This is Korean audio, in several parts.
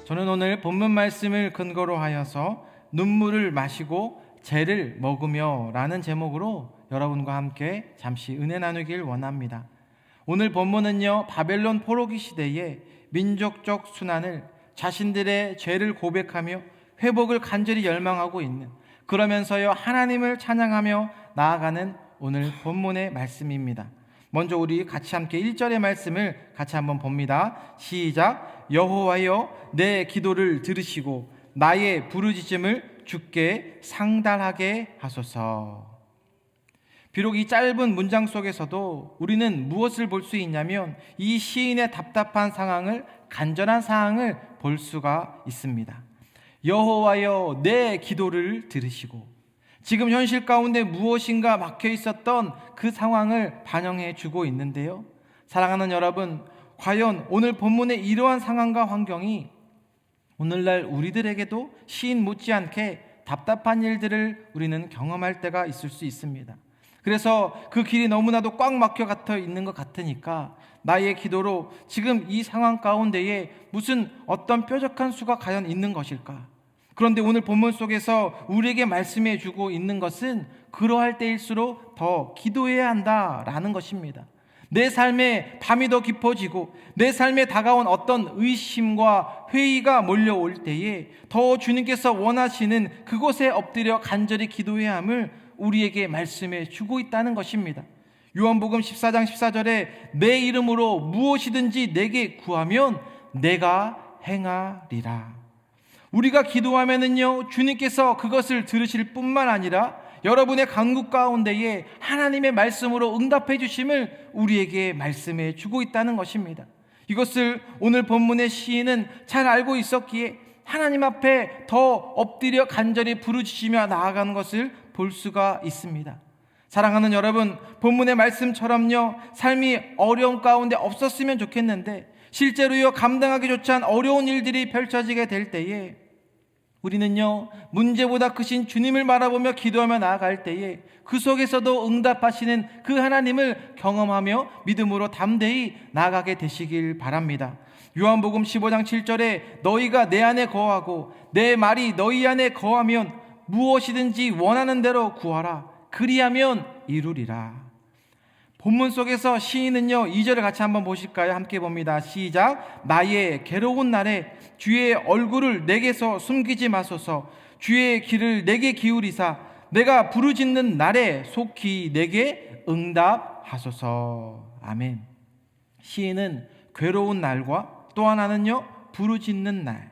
저는 오늘 본문 말씀을 근거로 하여서 눈물을 마시고 죄를 먹으며 라는 제목으로 여러분과 함께 잠시 은혜 나누길 원합니다. 오늘 본문은요, 바벨론 포로기 시대에 민족적 순환을, 자신들의 죄를 고백하며 회복을 간절히 열망하고 있는, 그러면서요 하나님을 찬양하며 나아가는 오늘 본문의 말씀입니다. 먼저 우리 같이 함께 1절의 말씀을 같이 한번 봅니다. 시작. 여호와여 내 기도를 들으시고 나의 부르짖음을 주께 상달하게 하소서. 비록 이 짧은 문장 속에서도 우리는 무엇을 볼 수 있냐면 이 시인의 답답한 상황을, 간절한 상황을 볼 수가 있습니다. 여호와여 내 기도를 들으시고, 지금 현실 가운데 무엇인가 막혀 있었던 그 상황을 반영해 주고 있는데요, 사랑하는 여러분, 과연 오늘 본문의 이러한 상황과 환경이 오늘날 우리들에게도 시인 못지않게 답답한 일들을 우리는 경험할 때가 있을 수 있습니다. 그래서 그 길이 너무나도 꽉 막혀 갇혀 있는 것 같으니까 나의 기도로 지금 이 상황 가운데에 무슨 어떤 뾰족한 수가 과연 있는 것일까? 그런데 오늘 본문 속에서 우리에게 말씀해 주고 있는 것은 그러할 때일수록 더 기도해야 한다라는 것입니다. 내 삶에 밤이 더 깊어지고 내 삶에 다가온 어떤 의심과 회의가 몰려올 때에 더 주님께서 원하시는 그곳에 엎드려 간절히 기도해야 함을 우리에게 말씀해 주고 있다는 것입니다. 요한복음 14장 14절에 내 이름으로 무엇이든지 내게 구하면 내가 행하리라. 우리가 기도하면은요, 주님께서 그것을 들으실 뿐만 아니라 여러분의 간구 가운데에 하나님의 말씀으로 응답해 주심을 우리에게 말씀해 주고 있다는 것입니다. 이것을 오늘 본문의 시인은 잘 알고 있었기에 하나님 앞에 더 엎드려 간절히 부르짖으며 나아가는 것을 볼 수가 있습니다. 사랑하는 여러분, 본문의 말씀처럼요, 삶이 어려운 가운데 없었으면 좋겠는데 실제로요, 감당하기 좋지 않은 어려운 일들이 펼쳐지게 될 때에 우리는요, 문제보다 크신 주님을 바라보며 기도하며 나아갈 때에 그 속에서도 응답하시는 그 하나님을 경험하며 믿음으로 담대히 나아가게 되시길 바랍니다. 요한복음 15장 7절에 너희가 내 안에 거하고 내 말이 너희 안에 거하면 무엇이든지 원하는 대로 구하라. 그리하면 이루리라. 본문 속에서 시인은요, 2절을 같이 한번 보실까요? 함께 봅니다. 시작. 나의 괴로운 날에 주의 얼굴을 내게서 숨기지 마소서. 주의 귀를 내게 기울이사 내가 부르짖는 날에 속히 내게 응답하소서. 아멘. 시인은 괴로운 날과 또 하나는요, 부르짖는 날,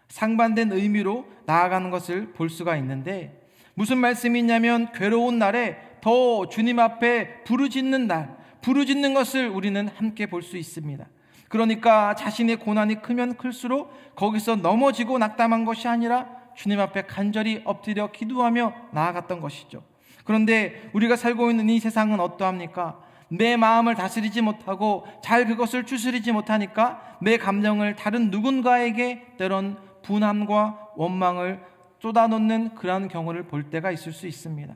상반된 의미로 나아가는 것을 볼 수가 있는데, 무슨 말씀이 있냐면 괴로운 날에 더 주님 앞에 부르짖는 날, 부르짖는 것을 우리는 함께 볼 수 있습니다. 그러니까 자신의 고난이 크면 클수록 거기서 넘어지고 낙담한 것이 아니라 주님 앞에 간절히 엎드려 기도하며 나아갔던 것이죠. 그런데 우리가 살고 있는 이 세상은 어떠합니까? 내 마음을 다스리지 못하고 잘 그것을 추스리지 못하니까 내 감정을 다른 누군가에게 때론 분함과 원망을 쏟아놓는 그러한 경우를 볼 때가 있을 수 있습니다.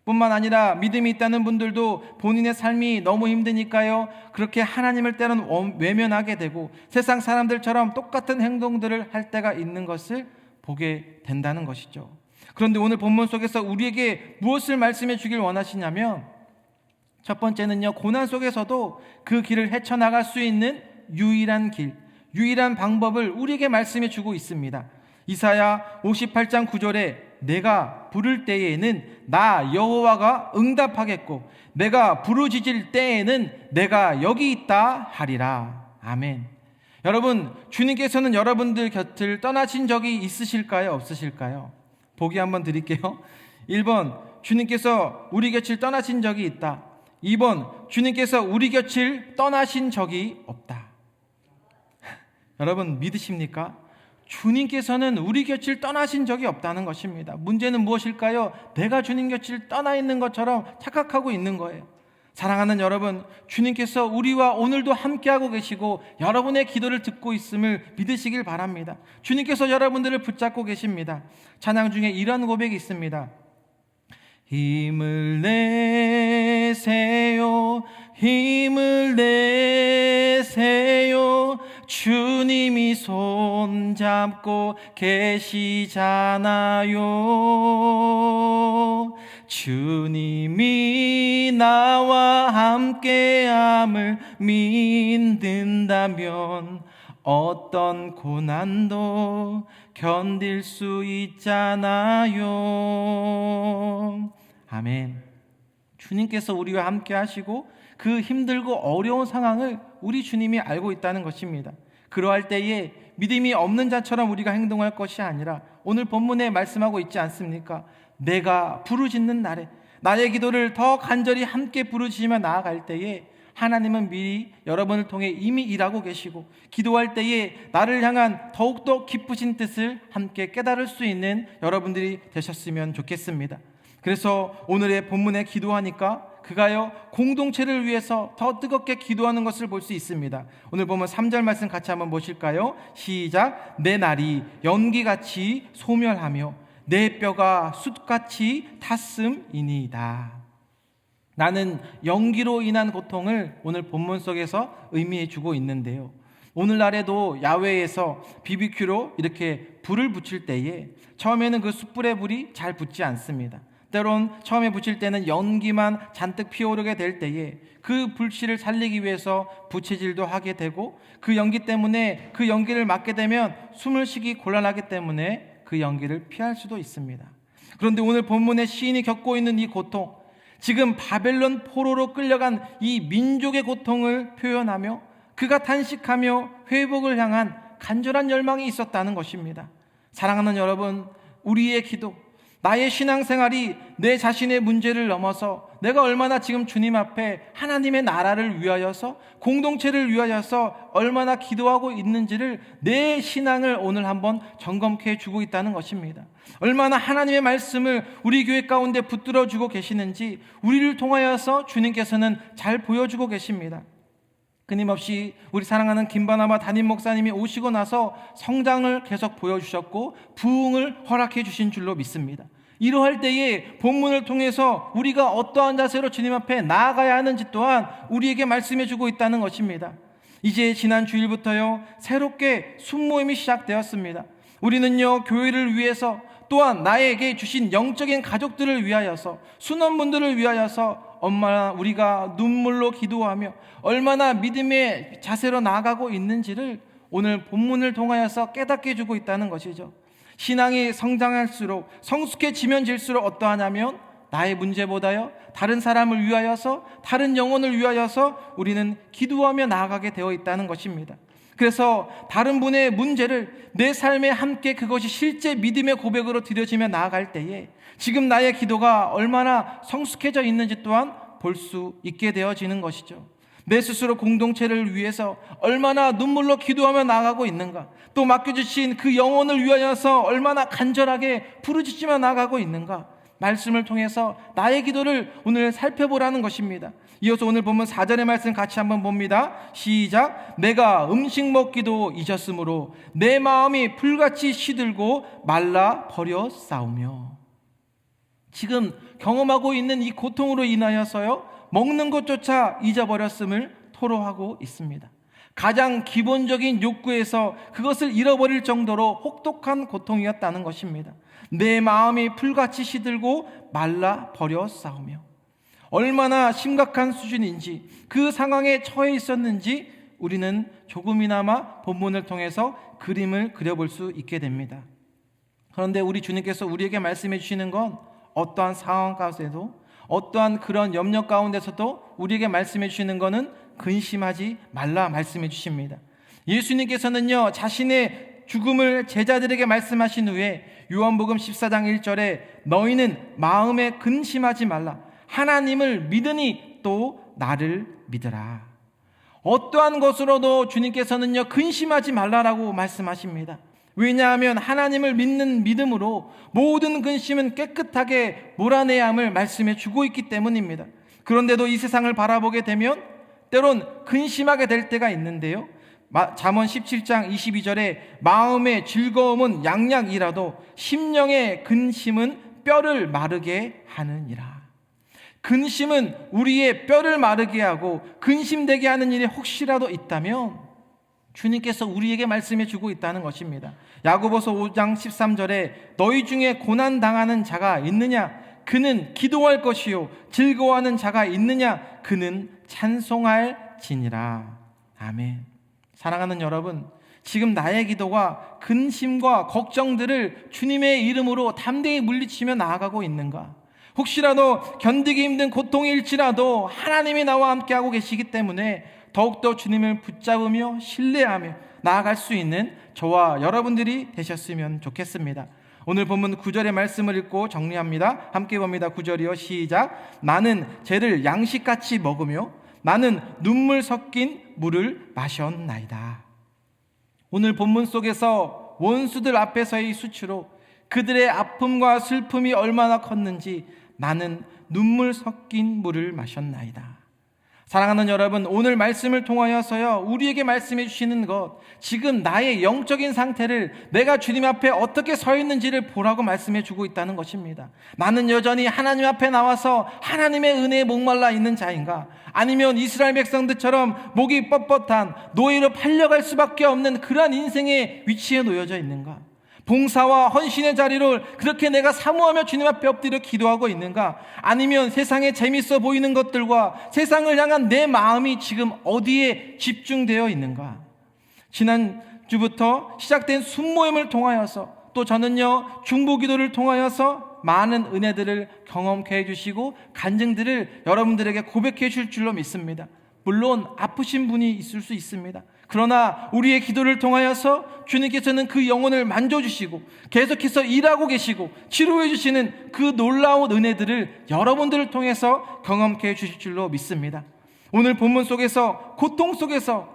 뿐만 아니라 믿음이 있다는 분들도 본인의 삶이 너무 힘드니까요, 그렇게 하나님을 때로는 외면하게 되고 세상 사람들처럼 똑같은 행동들을 할 때가 있는 것을 보게 된다는 것이죠. 그런데 오늘 본문 속에서 우리에게 무엇을 말씀해 주길 원하시냐면, 첫 번째는요, 고난 속에서도 그 길을 헤쳐나갈 수 있는 유일한 길, 유일한 방법을 우리에게 말씀해 주고 있습니다. 이사야 58장 9절에 내가 부를 때에는 나 여호와가 응답하겠고 내가 부르짖을 때에는 내가 여기 있다 하리라. 아멘. 여러분, 주님께서는 여러분들 곁을 떠나신 적이 있으실까요? 없으실까요? 보기 한번 드릴게요. 1번, 주님께서 우리 곁을 떠나신 적이 있다. 2번, 주님께서 우리 곁을 떠나신 적이 없다. 여러분, 믿으십니까? 주님께서는 우리 곁을 떠나신 적이 없다는 것입니다. 문제는 무엇일까요? 내가 주님 곁을 떠나 있는 것처럼 착각하고 있는 거예요. 사랑하는 여러분, 주님께서 우리와 오늘도 함께하고 계시고 여러분의 기도를 듣고 있음을 믿으시길 바랍니다. 주님께서 여러분들을 붙잡고 계십니다. 찬양 중에 이런 고백이 있습니다. 힘을 내세요, 힘을 내세요, 주님이 손잡고 계시잖아요. 주님이 나와 함께함을 믿는다면 어떤 고난도 견딜 수 있잖아요. 아멘. 주님께서 우리와 함께 하시고 그 힘들고 어려운 상황을 우리 주님이 알고 있다는 것입니다. 그러할 때에 믿음이 없는 자처럼 우리가 행동할 것이 아니라 오늘 본문에 말씀하고 있지 않습니까? 내가 부르짖는 날에 나의 기도를 더 간절히 함께 부르짖으며 나아갈 때에 하나님은 미리 여러분을 통해 이미 일하고 계시고 기도할 때에 나를 향한 더욱더 기쁘신 뜻을 함께 깨달을 수 있는 여러분들이 되셨으면 좋겠습니다. 그래서 오늘의 본문에 기도하니까 그가요 공동체를 위해서 더 뜨겁게 기도하는 것을 볼 수 있습니다. 오늘 보면 3절 말씀 같이 한번 보실까요? 시작. 내 날이 연기같이 소멸하며 내 뼈가 숯같이 탔음이니이다. 나는 연기로 인한 고통을 오늘 본문 속에서 의미해 주고 있는데요, 오늘날에도 야외에서 BBQ로 이렇게 불을 붙일 때에 처음에는 그 숯불의 불이 잘 붙지 않습니다. 때론 처음에 붙일 때는 연기만 잔뜩 피어오르게 될 때에 그 불씨를 살리기 위해서 부채질도 하게 되고 그 연기 때문에 그 연기를 맡게 되면 숨을 쉬기 곤란하기 때문에 그 연기를 피할 수도 있습니다. 그런데 오늘 본문의 시인이 겪고 있는 이 고통, 지금 바벨론 포로로 끌려간 이 민족의 고통을 표현하며 그가 탄식하며 회복을 향한 간절한 열망이 있었다는 것입니다. 사랑하는 여러분, 우리의 기도, 나의 신앙생활이 내 자신의 문제를 넘어서 내가 얼마나 지금 주님 앞에 하나님의 나라를 위하여서 공동체를 위하여서 얼마나 기도하고 있는지를 내 신앙을 오늘 한번 점검해 주고 있다는 것입니다. 얼마나 하나님의 말씀을 우리 교회 가운데 붙들어 주고 계시는지 우리를 통하여서 주님께서는 잘 보여주고 계십니다. 끊임없이 우리 사랑하는 김바나바 담임 목사님이 오시고 나서 성장을 계속 보여주셨고 부흥을 허락해 주신 줄로 믿습니다. 이러할 때에 본문을 통해서 우리가 어떠한 자세로 주님 앞에 나아가야 하는지 또한 우리에게 말씀해 주고 있다는 것입니다. 이제 지난 주일부터요 새롭게 순모임이 시작되었습니다. 우리는요 교회를 위해서 또한 나에게 주신 영적인 가족들을 위하여서 순원분들을 위하여서 얼마나 우리가 눈물로 기도하며 얼마나 믿음의 자세로 나아가고 있는지를 오늘 본문을 통하여서 깨닫게 해주고 있다는 것이죠. 신앙이 성장할수록 성숙해지면 질수록 어떠하냐면 나의 문제보다요 다른 사람을 위하여서 다른 영혼을 위하여서 우리는 기도하며 나아가게 되어 있다는 것입니다. 그래서 다른 분의 문제를 내 삶에 함께 그것이 실제 믿음의 고백으로 드려지며 나아갈 때에 지금 나의 기도가 얼마나 성숙해져 있는지 또한 볼 수 있게 되어지는 것이죠. 내 스스로 공동체를 위해서 얼마나 눈물로 기도하며 나아가고 있는가, 또 맡겨주신 그 영혼을 위하여서 얼마나 간절하게 부르짖으며 나아가고 있는가, 말씀을 통해서 나의 기도를 오늘 살펴보라는 것입니다. 이어서 오늘 보면 4절의 말씀 같이 한번 봅니다. 시작. 내가 음식 먹기도 잊었으므로 내 마음이 풀같이 시들고 말라 버려 싸우며. 지금 경험하고 있는 이 고통으로 인하여서요 먹는 것조차 잊어버렸음을 토로하고 있습니다. 가장 기본적인 욕구에서 그것을 잃어버릴 정도로 혹독한 고통이었다는 것입니다. 내 마음이 풀같이 시들고 말라 버려 싸우며. 얼마나 심각한 수준인지 그 상황에 처해 있었는지 우리는 조금이나마 본문을 통해서 그림을 그려볼 수 있게 됩니다. 그런데 우리 주님께서 우리에게 말씀해 주시는 건 어떠한 상황 가운데도 어떠한 그런 염려 가운데서도 우리에게 말씀해 주시는 것은 근심하지 말라 말씀해 주십니다. 예수님께서는요 자신의 죽음을 제자들에게 말씀하신 후에 요한복음 14장 1절에 너희는 마음에 근심하지 말라 하나님을 믿으니 또 나를 믿으라. 어떠한 것으로도 주님께서는요 근심하지 말라라고 말씀하십니다. 왜냐하면 하나님을 믿는 믿음으로 모든 근심은 깨끗하게 몰아내야 함을 말씀해 주고 있기 때문입니다. 그런데도 이 세상을 바라보게 되면 때론 근심하게 될 때가 있는데요, 잠언 17장 22절에 마음의 즐거움은 양약이라도 심령의 근심은 뼈를 마르게 하느니라. 근심은 우리의 뼈를 마르게 하고 근심되게 하는 일이 혹시라도 있다면 주님께서 우리에게 말씀해 주고 있다는 것입니다. 야고보서 5장 13절에 너희 중에 고난 당하는 자가 있느냐? 그는 기도할 것이요 즐거워하는 자가 있느냐? 그는 찬송할지니라. 아멘. 사랑하는 여러분, 지금 나의 기도가 근심과 걱정들을 주님의 이름으로 담대히 물리치며 나아가고 있는가? 혹시라도 견디기 힘든 고통일지라도 하나님이 나와 함께하고 계시기 때문에 더욱더 주님을 붙잡으며 신뢰하며 나아갈 수 있는 저와 여러분들이 되셨으면 좋겠습니다. 오늘 본문 9절의 말씀을 읽고 정리합니다. 함께 봅니다. 9절이요. 시작. 나는 쟤를 양식같이 먹으며 나는 눈물 섞인 물을 마셨나이다. 오늘 본문 속에서 원수들 앞에서의 수치로 그들의 아픔과 슬픔이 얼마나 컸는지 나는 눈물 섞인 물을 마셨나이다. 사랑하는 여러분, 오늘 말씀을 통하여서요 우리에게 말씀해 주시는 것, 지금 나의 영적인 상태를 내가 주님 앞에 어떻게 서 있는지를 보라고 말씀해 주고 있다는 것입니다. 나는 여전히 하나님 앞에 나와서 하나님의 은혜에 목말라 있는 자인가? 아니면 이스라엘 백성들처럼 목이 뻣뻣한 노예로 팔려갈 수밖에 없는 그러한 인생의 위치에 놓여져 있는가? 봉사와 헌신의 자리를 그렇게 내가 사모하며 주님 앞에 엎드려 기도하고 있는가? 아니면 세상에 재밌어 보이는 것들과 세상을 향한 내 마음이 지금 어디에 집중되어 있는가? 지난주부터 시작된 순모임을 통하여서 또 저는요 중보기도를 통하여서 많은 은혜들을 경험케 해주시고 간증들을 여러분들에게 고백해 줄 줄로 믿습니다. 물론 아프신 분이 있을 수 있습니다. 그러나 우리의 기도를 통하여서 주님께서는 그 영혼을 만져주시고 계속해서 일하고 계시고 치료해 주시는 그 놀라운 은혜들을 여러분들을 통해서 경험케 해주실 줄로 믿습니다. 오늘 본문 속에서 고통 속에서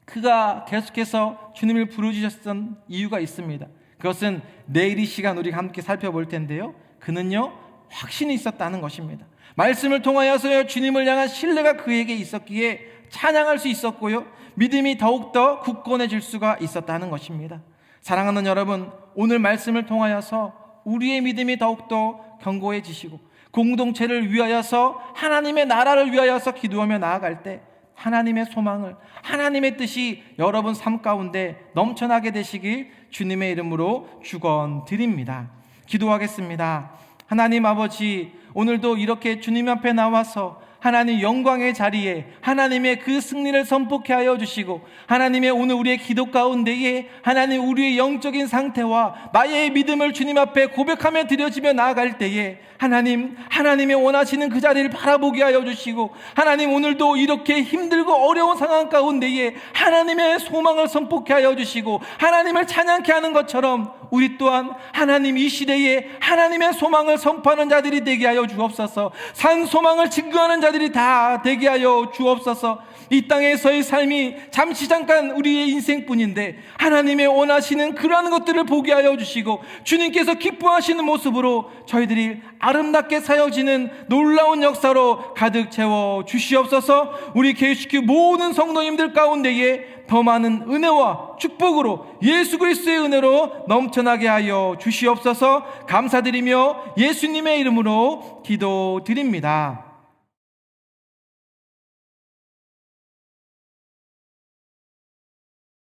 그가 계속해서 주님을 부르짖었던 이유가 있습니다. 그것은 내일 이 시간 우리가 함께 살펴볼 텐데요, 그는요 확신이 있었다는 것입니다. 말씀을 통하여서 주님을 향한 신뢰가 그에게 있었기에 찬양할 수 있었고요, 믿음이 더욱더 굳건해질 수가 있었다는 것입니다. 사랑하는 여러분, 오늘 말씀을 통하여서 우리의 믿음이 더욱더 견고해지시고 공동체를 위하여서 하나님의 나라를 위하여서 기도하며 나아갈 때 하나님의 소망을, 하나님의 뜻이 여러분 삶 가운데 넘쳐나게 되시길 주님의 이름으로 축원드립니다. 기도하겠습니다. 하나님 아버지, 오늘도 이렇게 주님 앞에 나와서 하나님 영광의 자리에 하나님의 그 승리를 선포케 하여 주시고, 하나님의 오늘 우리의 기도 가운데에 하나님 우리의 영적인 상태와 나의 믿음을 주님 앞에 고백하며 드려지며 나아갈 때에 하나님의 원하시는 그 자리를 바라보게 하여 주시고, 하나님 오늘도 이렇게 힘들고 어려운 상황 가운데에 하나님의 소망을 선포케 하여 주시고 하나님을 찬양케 하는 것처럼 우리 또한 하나님 이 시대에 하나님의 소망을 선포하는 자들이 되게 하여 주옵소서. 산 소망을 증거하는 자들이 다 되게 하여 주옵소서. 이 땅에서의 삶이 잠시 잠깐 우리의 인생뿐인데 하나님의 원하시는 그러한 것들을 보게 하여 주시고 주님께서 기뻐하시는 모습으로 저희들이 아름답게 사역지는 놀라운 역사로 가득 채워 주시옵소서. 우리 개유식교 모든 성도님들 가운데에 더 많은 은혜와 축복으로 예수 그리스도의 은혜로 넘쳐나게 하여 주시옵소서. 감사드리며 예수님의 이름으로 기도드립니다.